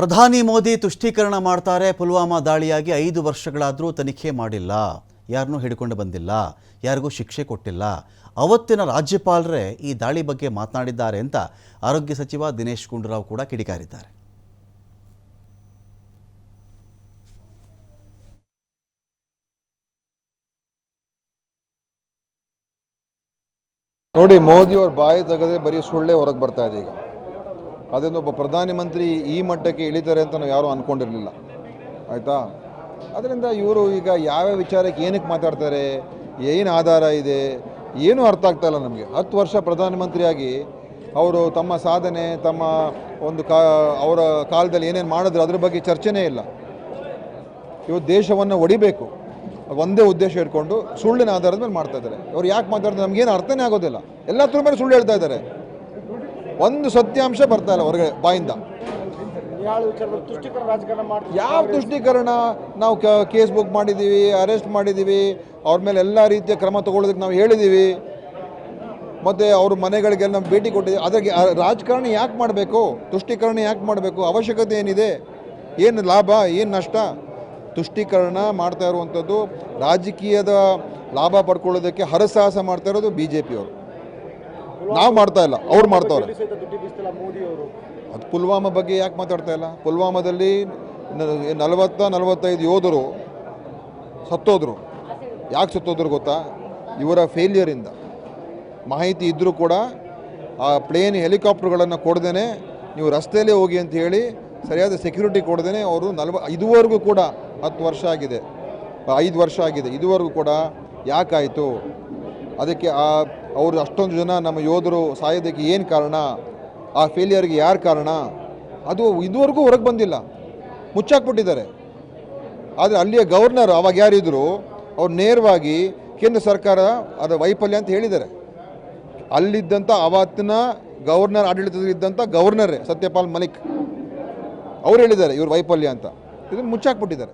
ಪ್ರಧಾನಿ ಮೋದಿ ತುಷ್ಟೀಕರಣ ಮಾಡ್ತಾರೆ. ಪುಲ್ವಾಮಾ ದಾಳಿಯಾಗಿ 5 ವರ್ಷಗಳಾದರೂ ತನಿಖೆ ಮಾಡಿಲ್ಲ, ಯಾರನ್ನೂ ಹಿಡ್ಕೊಂಡು ಬಂದಿಲ್ಲ, ಯಾರಿಗೂ ಶಿಕ್ಷೆ ಕೊಟ್ಟಿಲ್ಲ. ಅವತ್ತಿನ ರಾಜ್ಯಪಾಲರೇ ಈ ದಾಳಿ ಬಗ್ಗೆ ಮಾತನಾಡಿದ್ದಾರೆ ಅಂತ ಆರೋಗ್ಯ ಸಚಿವ ದಿನೇಶ್ ಗುಂಡೂರಾವ್ ಕೂಡ ಕಿಡಿಕಾರಿದ್ದಾರೆ. ನೋಡಿ, ಮೋದಿ ಅವ್ರ ಬಾಯಿ ತೆಗೆದ್ರೆ ಬರೀ ಸುಳ್ಳೆ ಹೊರಗೆ ಬರ್ತಾ ಇದೆ. ಈಗ ಅದನ್ನು ಒಬ್ಬ ಪ್ರಧಾನಮಂತ್ರಿ ಈ ಮಟ್ಟಕ್ಕೆ ಇಳಿತಾರೆ ಅಂತ ನಾವು ಯಾರೂ ಅಂದ್ಕೊಂಡಿರಲಿಲ್ಲ, ಆಯಿತಾ. ಅದರಿಂದ ಇವರು ಈಗ ಯಾವ್ಯಾವ ವಿಚಾರಕ್ಕೆ ಏನಕ್ಕೆ ಮಾತಾಡ್ತಾರೆ, ಏನು ಆಧಾರ ಇದೆ, ಏನೂ ಅರ್ಥ ಆಗ್ತಾ ಇಲ್ಲ ನಮಗೆ. 10 ವರ್ಷ ಪ್ರಧಾನಮಂತ್ರಿಯಾಗಿ ಅವರು ತಮ್ಮ ಸಾಧನೆ, ತಮ್ಮ ಒಂದು ಅವರ ಕಾಲದಲ್ಲಿ ಏನೇನು ಮಾಡಿದ್ರು ಅದ್ರ ಬಗ್ಗೆ ಚರ್ಚೆನೇ ಇಲ್ಲ. ಇವತ್ತು ದೇಶವನ್ನು ಒಡಿಬೇಕು ಒಂದೇ ಉದ್ದೇಶ ಇಟ್ಕೊಂಡು ಸುಳ್ಳಿನ ಆಧಾರದ ಮೇಲೆ ಮಾಡ್ತಾ ಇದ್ದಾರೆ. ಅವ್ರು ಯಾಕೆ ಮಾತಾಡ್ತಾರೆ ನಮಗೇನು ಅರ್ಥನೇ ಆಗೋದಿಲ್ಲ. ಎಲ್ಲತ್ರ ಮೇಲೆ ಸುಳ್ಳು ಹೇಳ್ತಾ ಇದ್ದಾರೆ, ಒಂದು ಸತ್ಯಾಂಶ ಬರ್ತಾ ಇಲ್ಲ ಹೊರಗೆ ಬಾಯಿಂದ. ಯಾವ ತುಷ್ಟೀಕರಣ? ನಾವು ಕೇಸ್ ಬುಕ್ ಮಾಡಿದ್ದೀವಿ, ಅರೆಸ್ಟ್ ಮಾಡಿದ್ದೀವಿ, ಅವ್ರ ಮೇಲೆ ಎಲ್ಲ ರೀತಿಯ ಕ್ರಮ ತಗೊಳ್ಳೋದಕ್ಕೆ ನಾವು ಹೇಳಿದ್ದೀವಿ. ಮತ್ತು ಅವ್ರ ಮನೆಗಳಿಗೆಲ್ಲ ನಾವು ಭೇಟಿ ಕೊಟ್ಟಿದ್ದೀವಿ. ಅದಕ್ಕೆ ರಾಜಕಾರಣ ಯಾಕೆ ಮಾಡಬೇಕು? ತುಷ್ಟೀಕರಣ ಯಾಕೆ ಮಾಡಬೇಕು? ಅವಶ್ಯಕತೆ ಏನಿದೆ? ಏನು ಲಾಭ, ಏನು ನಷ್ಟ? ತುಷ್ಟೀಕರಣ ಮಾಡ್ತಾ ಇರುವಂಥದ್ದು ರಾಜಕೀಯದ ಲಾಭ ಪಡ್ಕೊಳ್ಳೋದಕ್ಕೆ ಹರಸಾಹಸ ಮಾಡ್ತಾ ಇರೋದು BJP ಅವರು. ನಾವು ಮಾಡ್ತಾ ಇಲ್ಲ, ಅವ್ರು ಮಾಡ್ತಾವ್ರೆ. ಅದು ಪುಲ್ವಾಮಾ ಬಗ್ಗೆ ಯಾಕೆ ಮಾತಾಡ್ತಾ ಇಲ್ಲ? ಪುಲ್ವಾಮಾದಲ್ಲಿ 40-45 ಯೋಧರು ಸತ್ತೋದ್ರು. ಯಾಕೆ ಸತ್ತೋದ್ರು ಗೊತ್ತಾ? ಇವರ ಫೇಲಿಯರಿಂದ. ಮಾಹಿತಿ ಇದ್ದರೂ ಕೂಡ ಆ ಪ್ಲೇನ್ ಹೆಲಿಕಾಪ್ಟರ್ಗಳನ್ನು ಕೊಡ್ದೇ ನೀವು ರಸ್ತೆಯಲ್ಲೇ ಹೋಗಿ ಅಂತ ಹೇಳಿ ಸರಿಯಾದ ಸೆಕ್ಯೂರಿಟಿ ಕೊಡ್ದೇ ಅವರು ಇದುವರೆಗೂ ಕೂಡ 10 ವರ್ಷ ಆಗಿದೆ, 5 ವರ್ಷ ಆಗಿದೆ, ಇದುವರೆಗೂ ಕೂಡ ಯಾಕಾಯಿತು? ಅದಕ್ಕೆ ಅವರು ಅಷ್ಟೊಂದು ಜನ ನಮ್ಮ ಯೋಧರು ಸಾಯೋದಕ್ಕೆ ಏನು ಕಾರಣ? ಆ ಫೇಲಿಯರ್ಗೆ ಯಾರು ಕಾರಣ? ಅದು ಇದುವರೆಗೂ ಹೊರಗೆ ಬಂದಿಲ್ಲ, ಮುಚ್ಚಾಕ್ಬಿಟ್ಟಿದ್ದಾರೆ. ಆದರೆ ಅಲ್ಲಿಯ ಗವರ್ನರ್ ಅವಾಗ ಯಾರಿದ್ರು, ಅವ್ರು ನೇರವಾಗಿ ಕೇಂದ್ರ ಸರ್ಕಾರ ಅದರ ವೈಫಲ್ಯ ಅಂತ ಹೇಳಿದ್ದಾರೆ. ಅಲ್ಲಿದ್ದಂಥ ಆವತ್ತಿನ ಗವರ್ನರ್, ಆಡಳಿತದಲ್ಲಿದ್ದಂಥ ಗವರ್ನರೇ ಸತ್ಯಪಾಲ್ ಮಲಿಕ್ ಅವ್ರು ಹೇಳಿದ್ದಾರೆ ಇವ್ರ ವೈಫಲ್ಯ ಅಂತ. ಇದನ್ನು ಮುಚ್ಚಾಕ್ಬಿಟ್ಟಿದ್ದಾರೆ.